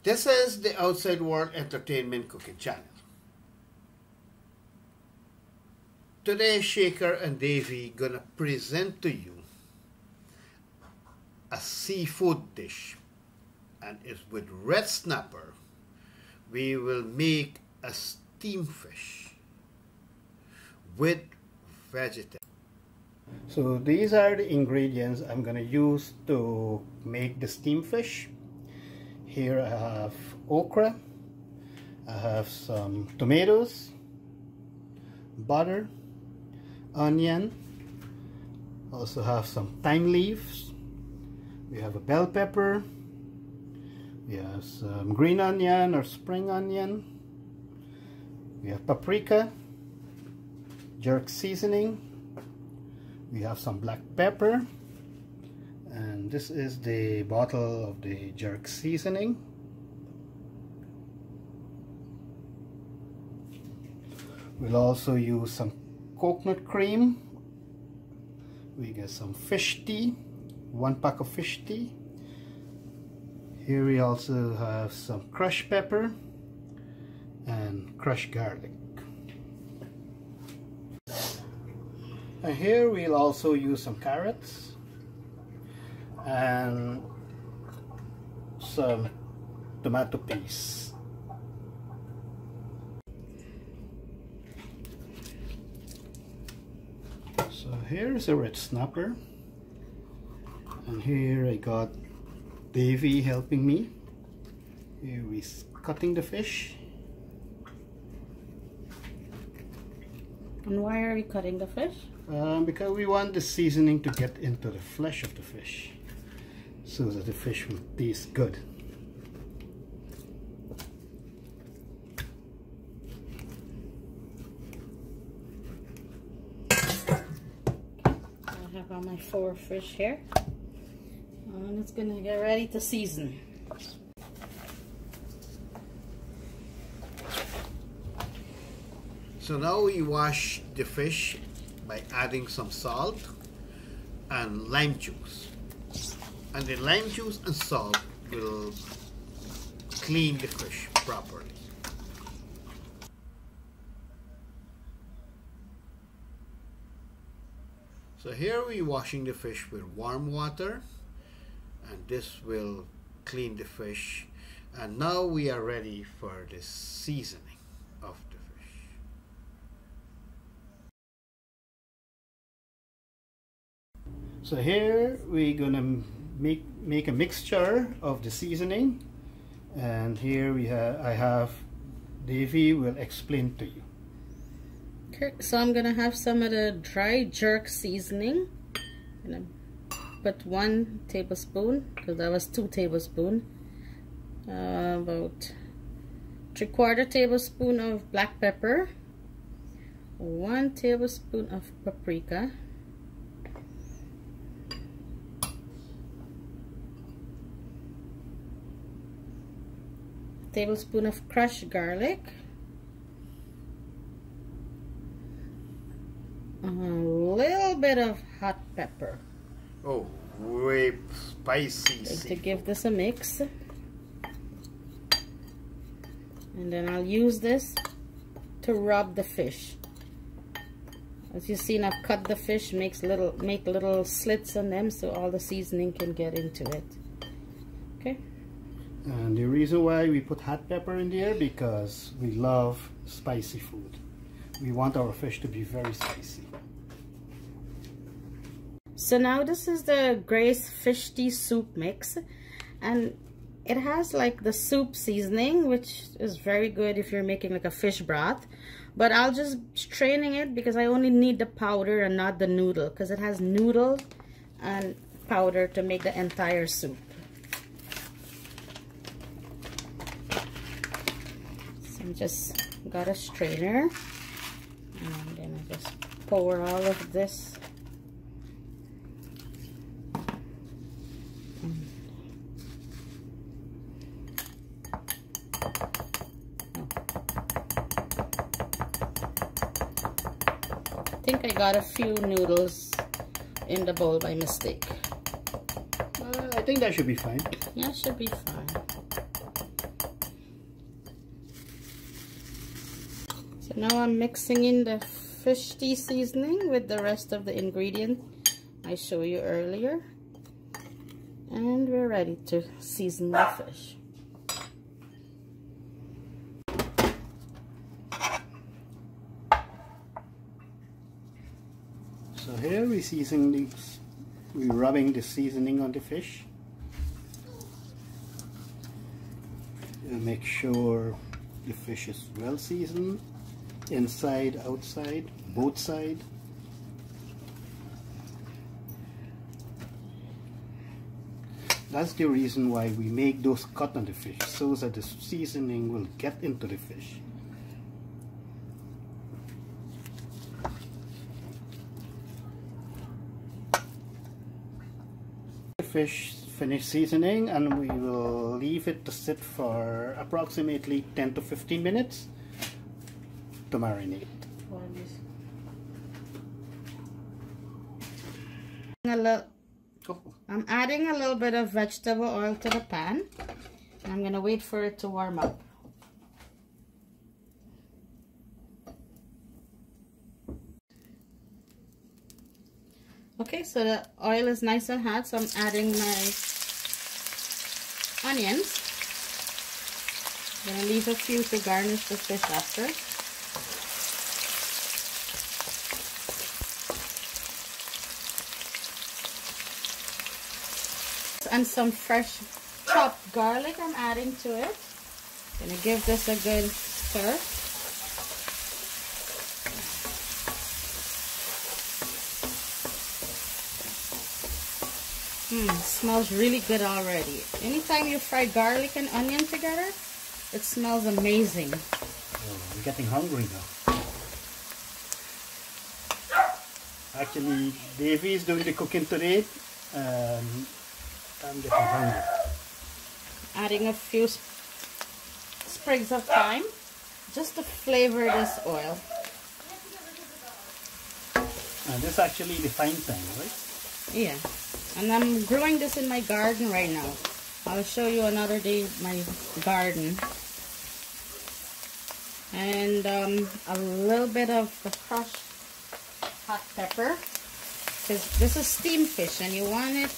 This is the Outside World Entertainment Cooking Channel. Today, Shaker and Davy gonna present to you a seafood dish, and it's with red snapper. We will make a steamed fish with vegetables. So these are the ingredients I'm gonna use to make the steamed fish. Here I have okra, I have some tomatoes, butter, onion, also have some thyme leaves, we have a bell pepper, we have some green onion or spring onion, we have paprika, jerk seasoning, we have some black pepper, and this is the bottle of the jerk seasoning. We'll also use some coconut cream. We get some fish tea, 1 pack of fish tea. Here we also have some crushed pepper and crushed garlic. And here we'll also use some carrots and some tomato paste. So here's a red snapper, and here I got Davy helping me. Here he's cutting the fish. And why are we cutting the fish? Because we want the seasoning to get into the flesh of the fish, so that the fish will taste good. I have on my 4 fish here, and it's gonna get ready to season. So now we wash the fish by adding some salt and lime juice. And the lime juice and salt will clean the fish properly. So here we're washing the fish with warm water, and this will clean the fish. And now we are ready for the seasoning of the fish. So here we're gonna make a mixture of the seasoning, and here I have Davy will explain to you. Okay, so I'm gonna have some of the dry jerk seasoning. I'm gonna put 1 tablespoon, because that was 2 tablespoons. About 3/4 tablespoon of black pepper, 1 tablespoon of paprika, tablespoon of crushed garlic, a little bit of hot pepper. Oh, way spicy. To give this a mix. And then I'll use this to rub the fish. As you've seen, I've cut the fish, make little slits on them so all the seasoning can get into it. Okay. And the reason why we put hot pepper in there, because we love spicy food. We want our fish to be very spicy. So now this is the Grace Fish Tea Soup Mix, and it has like the soup seasoning, which is very good if you're making like a fish broth. But I'll just straining it because I only need the powder and not the noodle, because it has noodle and powder to make the entire soup. So I just got a strainer, and then I just pour all of this. I think I got a few noodles in the bowl by mistake. I think that should be fine. Yeah, should be fine. Now I'm mixing in the fish tea seasoning with the rest of the ingredient I showed you earlier. And we're ready to season the fish. So here we're rubbing the seasoning on the fish. Make sure the fish is well seasoned, inside, outside, both sides. That's the reason why we make those cuts on the fish, so that the seasoning will get into the fish. The fish finished seasoning, and we will leave it to sit for approximately 10 to 15 minutes to marinate. I'm adding a little bit of vegetable oil to the pan. I'm gonna wait for it to warm up. Okay, so the oil is nice and hot, so I'm adding my onions. I'm gonna leave a few to garnish the fish after. And some fresh chopped garlic I'm adding to it. Gonna give this a good stir. Smells really good already. Anytime you fry garlic and onion together, it smells amazing. Oh, I'm getting hungry now. Actually, Davy is doing the cooking today. I'm getting hungry. Adding a few sprigs of thyme just to flavor this oil. And this is actually the fine thyme, right? Yeah. And I'm growing this in my garden right now. I'll show you another day my garden. And a little bit of the crushed hot pepper. Because this is steamed fish and you want it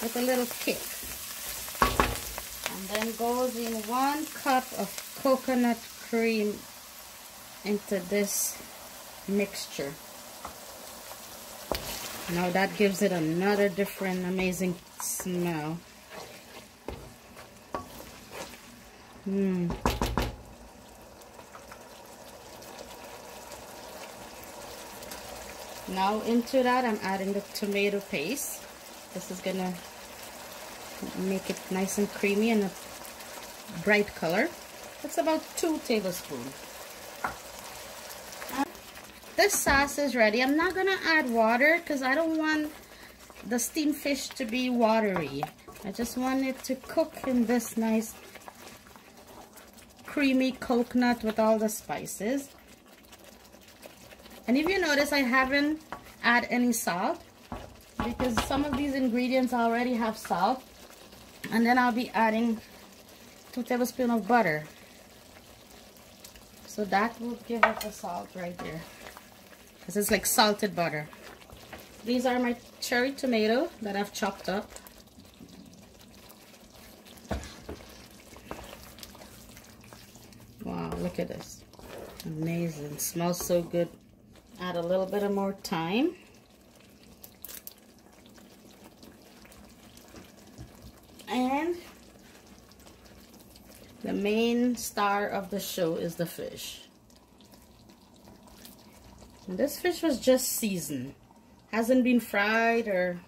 with a little kick. And then goes in 1 cup of coconut cream into this mixture. Now that gives it another different amazing smell. Now into that I'm adding the tomato paste. This is gonna make it nice and creamy and a bright color. It's about 2 tablespoons. This sauce is ready. I'm not gonna add water because I don't want the steamed fish to be watery. I just want it to cook in this nice creamy coconut with all the spices. And if you notice, I haven't added any salt because some of these ingredients already have salt. And then I'll be adding 2 tablespoons of butter. So that will give it the salt right there. Because it's like salted butter. These are my cherry tomato that I've chopped up. Wow, look at this. Amazing. Smells so good. Add a little bit of more thyme. And the main star of the show is the fish. And this fish was just seasoned. Hasn't been fried or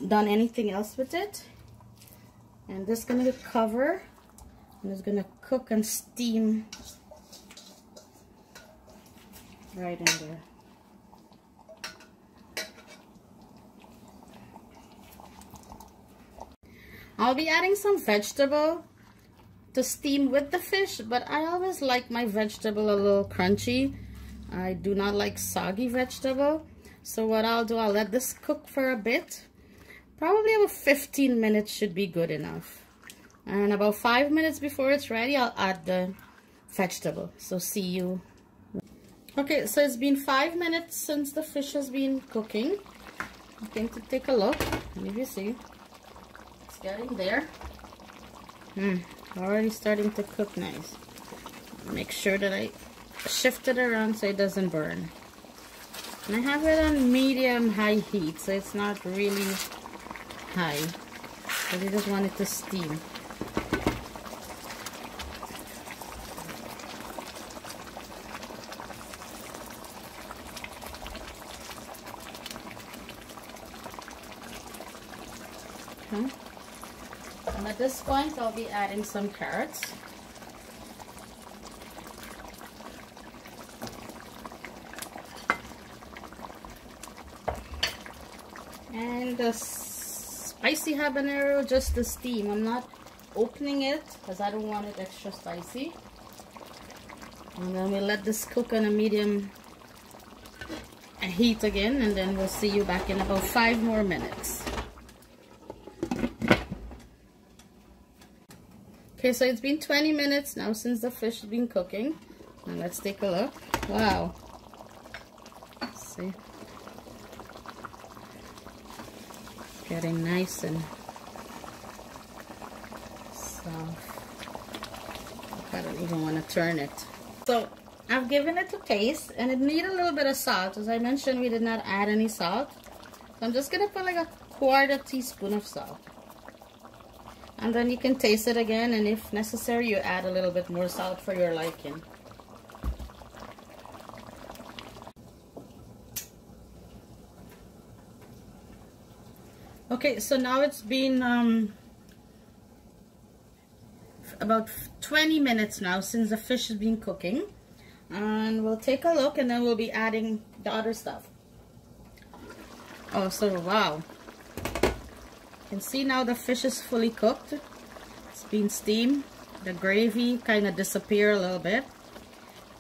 done anything else with it. And this is going to cover and it's going to cook and steam right in there. I'll be adding some vegetable to steam with the fish, but I always like my vegetable a little crunchy. I do not like soggy vegetable. So what I'll do, I'll let this cook for a bit. Probably about 15 minutes should be good enough. And about 5 minutes before it's ready, I'll add the vegetable. So see you. Okay, so it's been 5 minutes since the fish has been cooking. I'm going to take a look, and if you see, it's getting there. Already starting to cook nice. Make sure that I shift it around so it doesn't burn. And I have it on medium-high heat, so it's not really high. But I just want it to steam. Okay. And at this point, I'll be adding some carrots. And the spicy habanero, just the steam. I'm not opening it because I don't want it extra spicy. And then we'll let this cook on a medium heat again, and then we'll see you back in about 5 more minutes. Okay, so it's been 20 minutes now since the fish has been cooking. And let's take a look. Wow. Let's see. Getting nice and soft. I don't even want to turn it. So I've given it a taste, and it needs a little bit of salt. As I mentioned, we did not add any salt. So I'm just going to put like a 1/4 teaspoon of salt. And then you can taste it again, and if necessary, you add a little bit more salt for your liking. Okay, so now it's been about 20 minutes now since the fish has been cooking. And we'll take a look, and then we'll be adding the other stuff. Oh, so wow. You can see now the fish is fully cooked. It's been steamed. The gravy kind of disappeared a little bit.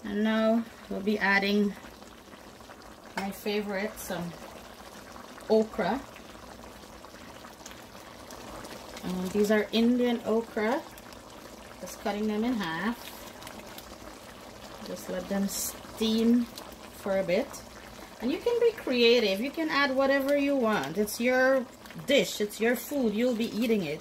And now we'll be adding my favorite, some okra. And these are Indian okra. Just cutting them in half. Just let them steam for a bit. And you can be creative. You can add whatever you want. It's your dish. It's your food. You'll be eating it.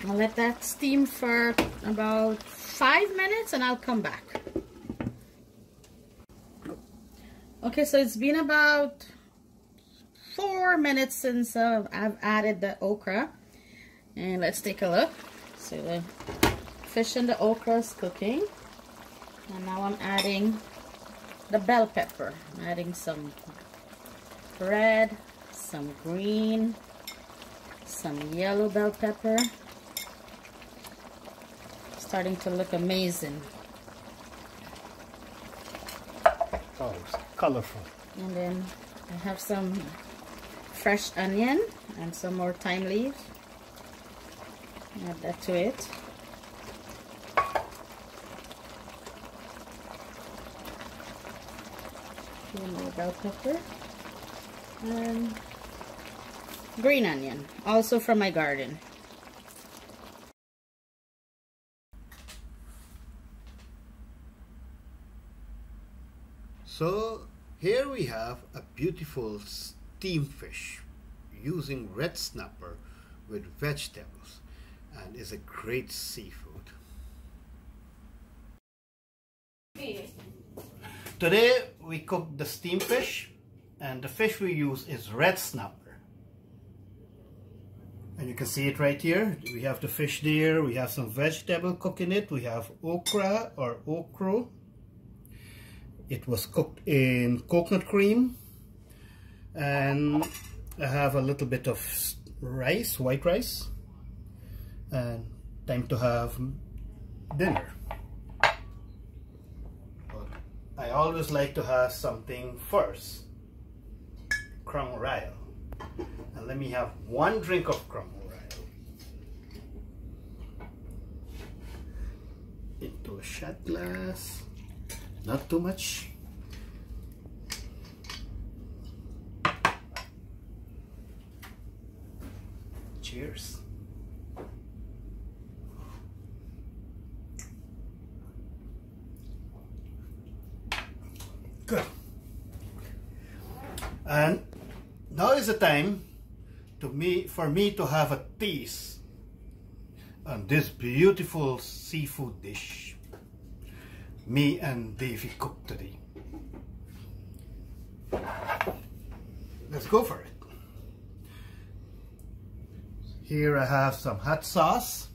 I'll let that steam for about 5 minutes, and I'll come back. Okay, so it's been about 4 minutes since I've added the okra. And let's take a look. So the fish and the okra is cooking. And now I'm adding the bell pepper. I'm adding some red, some green, some yellow bell pepper. Starting to look amazing. Oh, it's colorful. And then I have some fresh onion and some more thyme leaves. Add that to it. More bell pepper and green onion, also from my garden. So here we have a beautiful steamed fish using red snapper with vegetables, and is a great seafood. Today we cooked the steamed fish, and the fish we use is red snapper. And you can see it right here. We have the fish there, we have some vegetable cooked in it, we have okra or okra. It was cooked in coconut cream, and I have a little bit of rice, white rice, and time to have dinner. I always like to have something first. Crumb royal. And let me have 1 drink of crumb royal. Into a shot glass. Not too much. Cheers. Good. And now is the time for me to have a taste on this beautiful seafood dish me and Davy cooked today. Let's go for it. Here I have some hot sauce.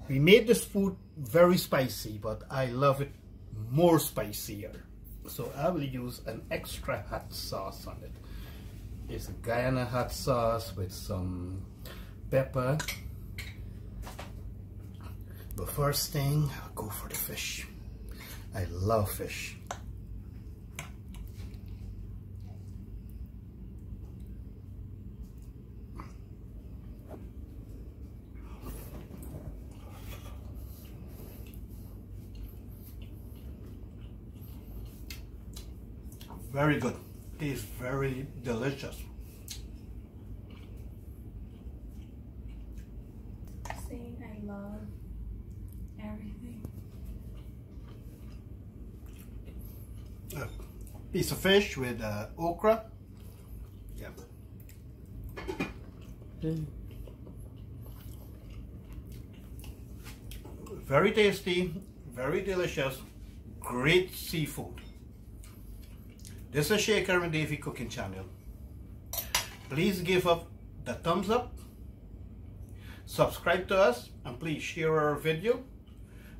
We made this food very spicy, but I love it more spicier. So I will use an extra hot sauce on it. It's a Guyana hot sauce with some pepper. The first thing, I'll go for the fish. I love fish. Very good. Tastes very delicious. Saying I love everything. A piece of fish with okra. Yeah. Very tasty, very delicious, great seafood. This is Shaker and Davy Cooking Channel. Please give up the thumbs up, subscribe to us, and please share our video,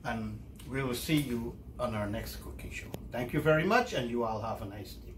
and we will see you on our next cooking show. Thank you very much, and you all have a nice day.